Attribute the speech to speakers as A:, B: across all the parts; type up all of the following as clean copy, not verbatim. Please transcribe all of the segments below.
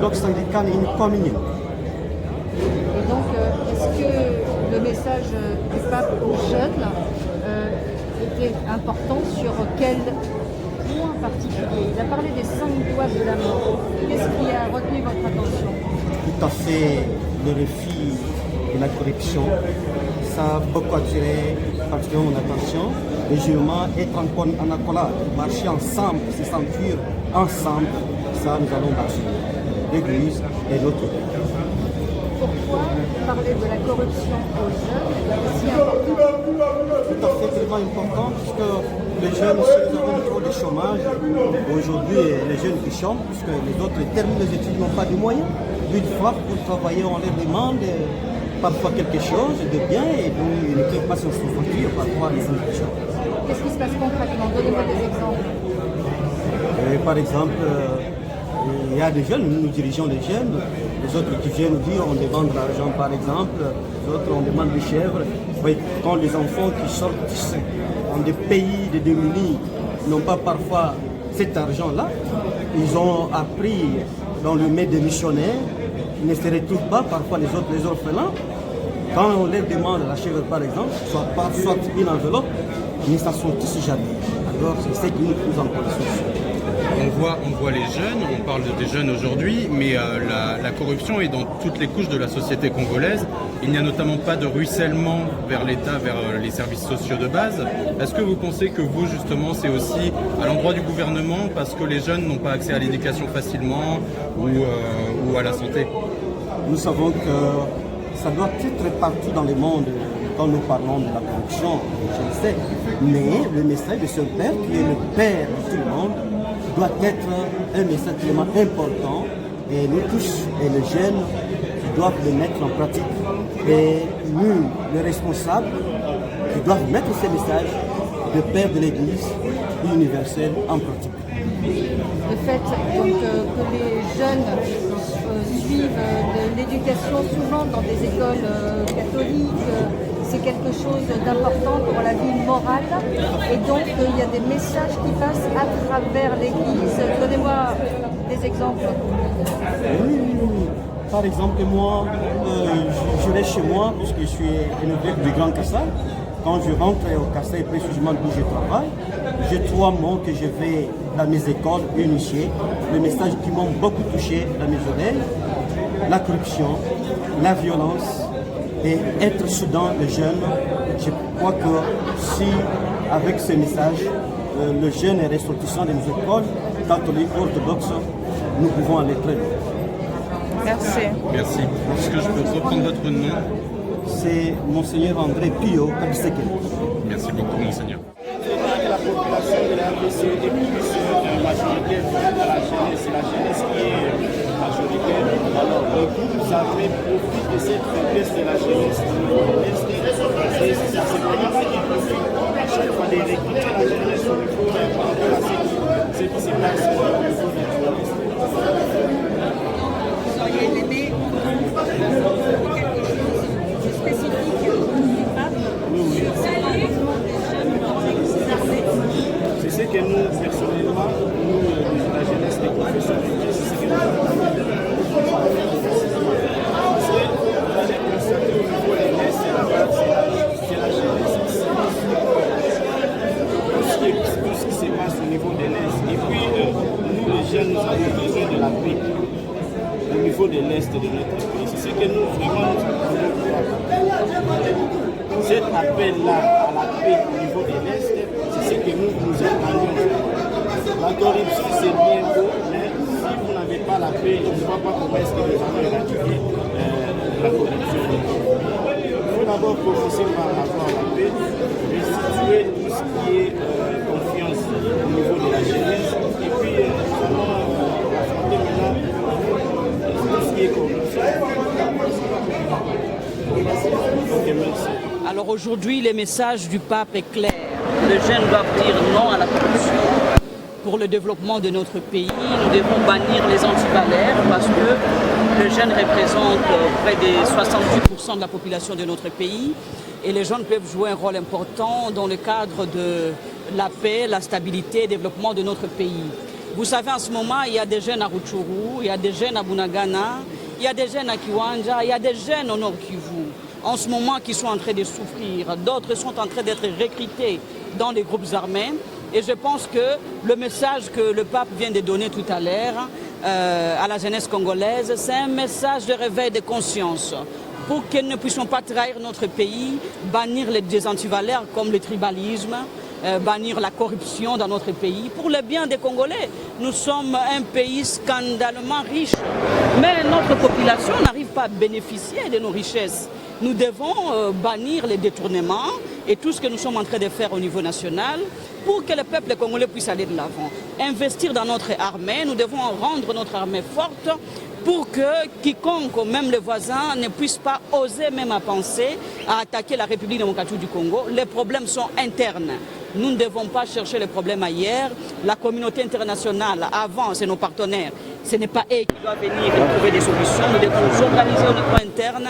A: orthodoxe anglicane et une communion.
B: Et donc, est-ce que le message du pape aux jeunes était important sur quel point particulier? Il a parlé des 5 doigts de la mort. Qu'est-ce qui a retenu votre attention?
A: Tout à fait, le défi de la corruption, ça a beaucoup attiré particulièrement mon attention. Les musulmans être en accolade, marcher ensemble, se sentir ensemble, ça nous allons marcher. L'Église et notre pays.
B: Pourquoi parler de la corruption aux jeunes est si important?
A: Tout à fait vraiment important puisque les jeunes, si nous avons trop de chômage, aujourd'hui les jeunes qui chôment, puisque les autres terminent les études, n'ont pas de moyens. Une fois pour travailler, on leur demande parfois quelque chose de bien et donc ils ne peuvent pas se souffrir parfois les institutions.
B: Qu'est-ce qui se passe concrètement? Donnez-moi des exemples.
A: Par exemple, il y a des jeunes, nous dirigeons les jeunes, les autres qui viennent nous dire on demande de l'argent par exemple, les autres on demande des chèvres. Oui, quand les enfants qui sortent dans des pays de démunis n'ont pas parfois cet argent-là, ils ont appris dans le maître des missionnaires, ils ne se retrouvent pas, parfois les autres, les orphelins. Quand on leur demande la chèvre par exemple, soit une enveloppe, ils ne s'en sortent jamais. Alors c'est ce qui nous en condition.
C: On voit les jeunes, on parle des jeunes aujourd'hui, mais la corruption est dans toutes les couches de la société congolaise. Il n'y a notamment pas de ruissellement vers l'État, vers les services sociaux de base. Est-ce que vous pensez que vous, justement, c'est aussi à l'endroit du gouvernement parce que les jeunes n'ont pas accès à l'éducation facilement ou à la santé?
A: Nous savons que ça doit être partout dans le monde quand nous parlons de la corruption, je le sais. Mais le message de ce Père, qui est le Père de tout le monde, doit être un message tellement important et nous tous et les jeunes qui doivent le mettre en pratique et nous, les responsables, qui doivent mettre ces messages de Père de l'Église universelle en pratique.
B: Le fait donc, que les jeunes suivent de l'éducation souvent dans des écoles catholiques, c'est quelque chose d'important pour la vie morale et donc il y a des messages qui passent à travers l'Église. Donnez-moi des exemples.
A: Oui. Par exemple, moi, je reste chez moi puisque je suis élevé du Grand Kassai. Quand je rentre au Kassai, précisément d'où je travaille, j'ai 3 mots que je vais dans mes écoles initier. Les messages qui m'ont beaucoup touché dans mes oreilles, la corruption, la violence, et être soudain les jeunes. Je crois que si, avec ces messages, le jeune est ressortissant de nos écoles catholiques orthodoxes, nous pouvons aller très loin.
B: Merci.
C: Merci. Est-ce que je peux reprendre votre nom?
A: C'est Monseigneur André Pio Kabiseke.
C: Merci beaucoup, Monseigneur.
D: La population de la RDC est plus majoritaire dans la jeunesse qui est majoritaire. Alors, le groupe armé profite de cette faiblesse de la jeunesse et c'est vraiment ce qui profite à chaque fois de recruter la jeunesse au niveau par rapport à ce qui se passe au niveau de la jeunesse.
B: Vous auriez aimé quelque chose de spécifique du pape sur cet engagement des jeunes dans les armées?
D: C'est ce que nous, personnellement, la jeunesse des confessions religieuses, c'est ce que nous avons. Parce que là, j'ai constaté au niveau des messes, c'est la jeunesse qui s'y tout ce qui se passe au niveau des messes. Et puis, nous, les jeunes, nous avons besoin de la paix au niveau de l'Est de notre pays. C'est ce que nous, vraiment, nous avons. Cet appel-là à la paix au niveau de l'Est, c'est ce que nous entendons. La corruption, c'est bien beau, mais si vous n'avez pas la paix, je ne vois pas comment est-ce que nous allons éradiquer la corruption. Il faut d'abord professer par rapport à la paix, restituer tout ce qui est confiance au niveau de la jeunesse, et puis affronter maintenant tout ce qui est corruption. Ok, merci.
E: Alors aujourd'hui, le message du pape est clair. Les jeunes doivent dire non à la corruption. Pour le développement de notre pays, nous devons bannir les antivaleurs parce que les jeunes représentent près de 70% de la population de notre pays et les jeunes peuvent jouer un rôle important dans le cadre de la paix, la stabilité et le développement de notre pays. Vous savez, en ce moment, il y a des jeunes à Rutshuru, il y a des jeunes à Bunagana, il y a des jeunes à Kiwanja, il y a des jeunes au Nord Kivu, en ce moment qui sont en train de souffrir. D'autres sont en train d'être recrutés dans les groupes armés. Et je pense que le message que le pape vient de donner tout à l'heure à la jeunesse congolaise, c'est un message de réveil de conscience pour que nous ne puissions pas trahir notre pays, bannir les antivaleurs comme le tribalisme, bannir la corruption dans notre pays. Pour le bien des Congolais, nous sommes un pays scandalement riche, mais notre population n'arrive pas à bénéficier de nos richesses. Nous devons bannir les détournements et tout ce que nous sommes en train de faire au niveau national pour que le peuple congolais puisse aller de l'avant. Investir dans notre armée, nous devons rendre notre armée forte pour que quiconque, même les voisins, ne puisse pas oser même à penser à attaquer la République démocratique du Congo. Les problèmes sont internes. Nous ne devons pas chercher les problèmes ailleurs. La communauté internationale, avant, c'est nos partenaires. Ce n'est pas eux qui doivent venir trouver des solutions. Nous devons nous organiser au niveau interne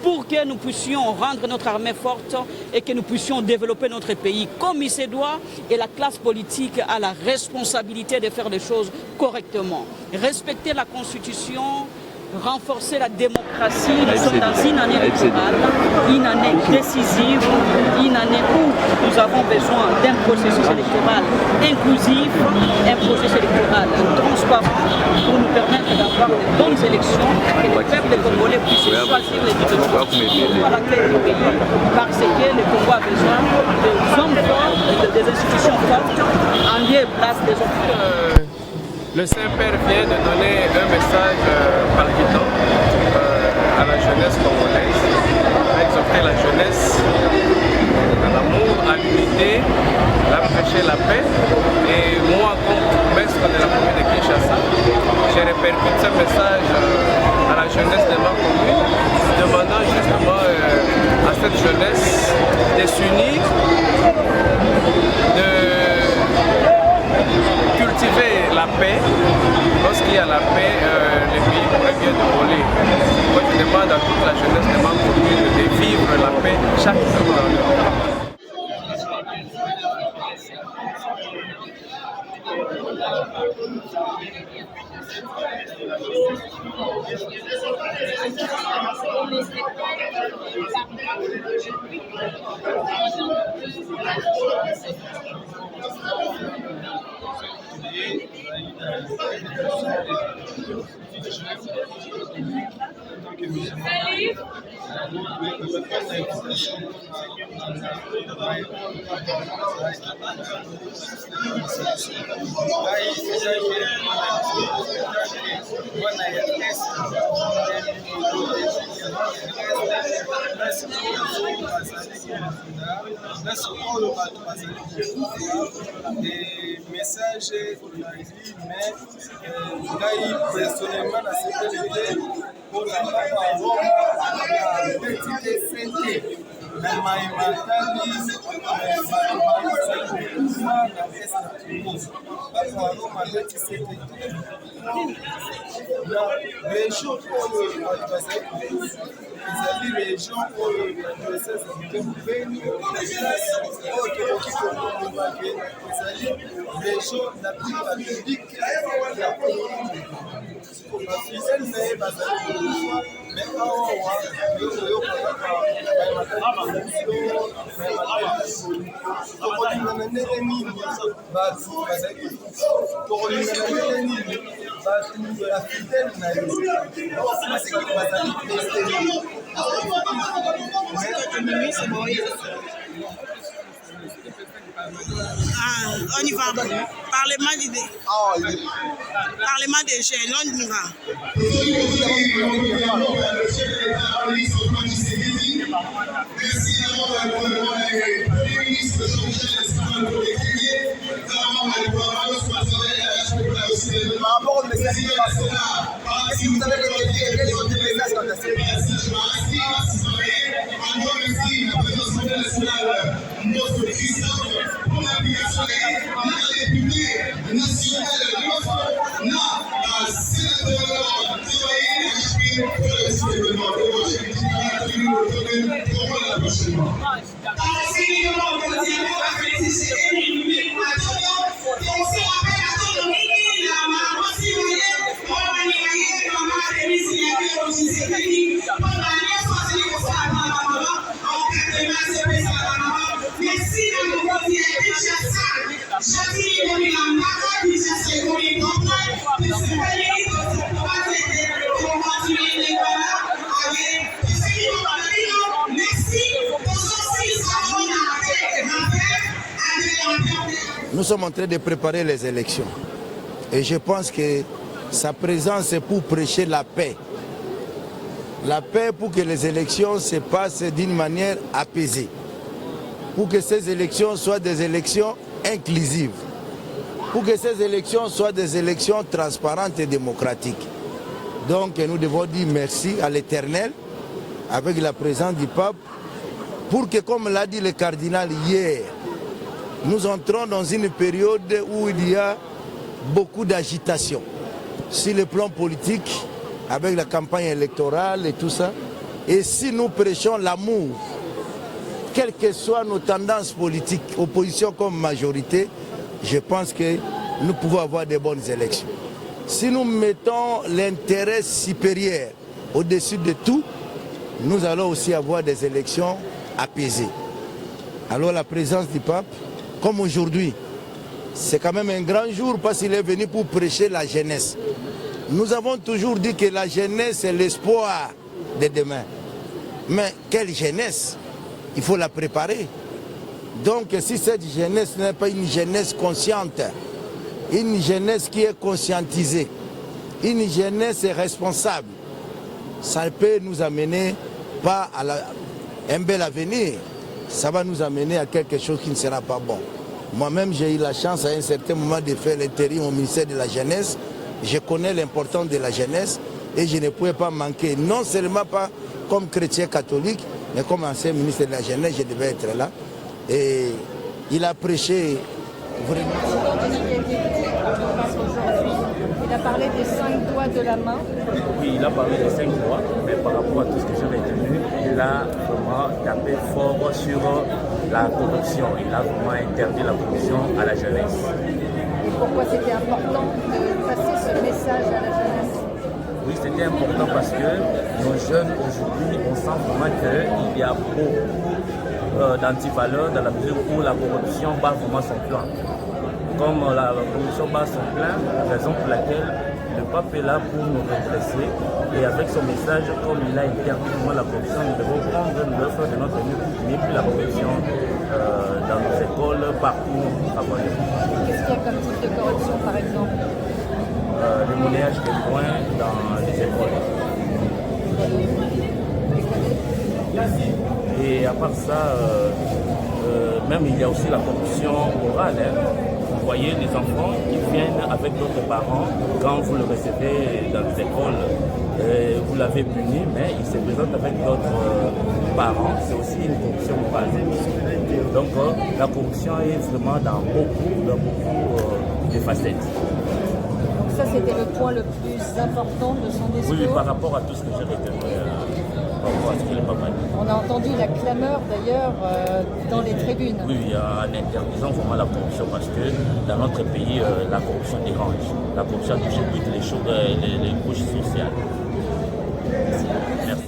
E: pour que nous puissions rendre notre armée forte et que nous puissions développer notre pays comme il se doit. Et la classe politique a la responsabilité de faire les choses correctement. Respecter la Constitution, renforcer la démocratie. Nous sommes dans une année électorale, une année décisive, une année où nous avons besoin d'un processus électoral inclusif, un processus électoral transparent pour nous permettre d'avoir de bonnes élections et le peuple congolais puisse choisir les dirigeants à la tête du pays parce que le Congo a besoin d'hommes forts, des institutions fortes en lieu et place des hommes.
F: Le Saint-Père vient de donner un message palpitant à la jeunesse congolaise, à exhorter la jeunesse à l'amour, à l'unité, à prêcher la paix. Et moi, comme maître de la commune de Kinshasa, je répercute ce message à la jeunesse de ma commune, demandant justement à cette jeunesse de s'unir, de cultiver la paix. Lorsqu'il y a la paix, le pays pourrait bien dérouler. Moi, je demande à toute la jeunesse de ma commune de vivre la paix chaque jour dans leur vie.
G: Message mais personnellement la sécurité pour la
H: on y va. Parlement d'idées. Parlement des jeunes, on y va.
G: Par rapport au message de passé, est-ce que vous avez quel est votre message dans la série?
I: Nous sommes en train de préparer les élections. Et je pense que sa présence est pour prêcher la paix. La paix pour que les élections se passent d'une manière apaisée. Pour que ces élections soient des élections inclusives. Pour que ces élections soient des élections transparentes et démocratiques. Donc nous devons dire merci à l'Éternel, avec la présence du pape, pour que, comme l'a dit le cardinal hier, nous entrons dans une période où il y a beaucoup d'agitation sur le plan politique, avec la campagne électorale et tout ça. Et si nous prêchons l'amour, quelles que soient nos tendances politiques, opposition comme majorité, je pense que nous pouvons avoir de bonnes élections. Si nous mettons l'intérêt supérieur au-dessus de tout, nous allons aussi avoir des élections apaisées. Alors la présence du pape, comme aujourd'hui, c'est quand même un grand jour parce qu'il est venu pour prêcher la jeunesse. Nous avons toujours dit que la jeunesse est l'espoir de demain. Mais quelle jeunesse? Il faut la préparer. Donc si cette jeunesse n'est pas une jeunesse consciente, une jeunesse qui est conscientisée, une jeunesse responsable, ça peut nous amener pas à un bel avenir. Ça va nous amener à quelque chose qui ne sera pas bon. Moi-même, j'ai eu la chance à un certain moment de faire l'intérim au ministère de la Jeunesse. Je connais l'importance de la jeunesse et je ne pouvais pas manquer, non seulement pas comme chrétien catholique, mais comme ancien ministre de la Jeunesse, je devais être là. Et il a prêché vraiment.
B: Il a parlé des 5 doigts de la main.
J: Oui, il a parlé des 5 doigts, mais par rapport à tout ce que j'ai retenu, il a vraiment tapé fort sur la corruption. Il a vraiment interdit la corruption à la jeunesse.
B: Et pourquoi c'était important de passer ce message à la jeunesse?
J: Oui, c'était important parce que nos jeunes aujourd'hui, on sent vraiment qu'il y a beaucoup d'antivaleurs dans la mesure où la corruption bat vraiment son plein. Comme la corruption bat son plein, raison pour laquelle le pape est là pour nous redresser. Et avec son message, comme il a interdit vraiment la corruption, nous devons prendre l'œuvre de notre Dieu pour punir la corruption dans nos écoles, partout à Guadeloupe.
B: Qu'est-ce qu'il y a comme type de corruption, par exemple?
J: Le monnayage des points dans les écoles. Et à part ça, même il y a aussi la corruption orale. Vous voyez les enfants qui viennent avec d'autres parents, quand vous le recevez dans les écoles, vous l'avez puni, mais il se présente avec d'autres parents. C'est aussi une corruption orale. Donc la corruption est vraiment dans beaucoup de facettes.
B: Donc ça, c'était le point le plus important de son discours.
J: Oui, par rapport à tout ce que j'ai retenu.
B: On a entendu la clameur d'ailleurs dans les tribunes.
J: Oui, en interdisant vraiment la corruption parce que dans notre pays, la corruption dérange. La corruption touche toutes les couches sociales. Merci.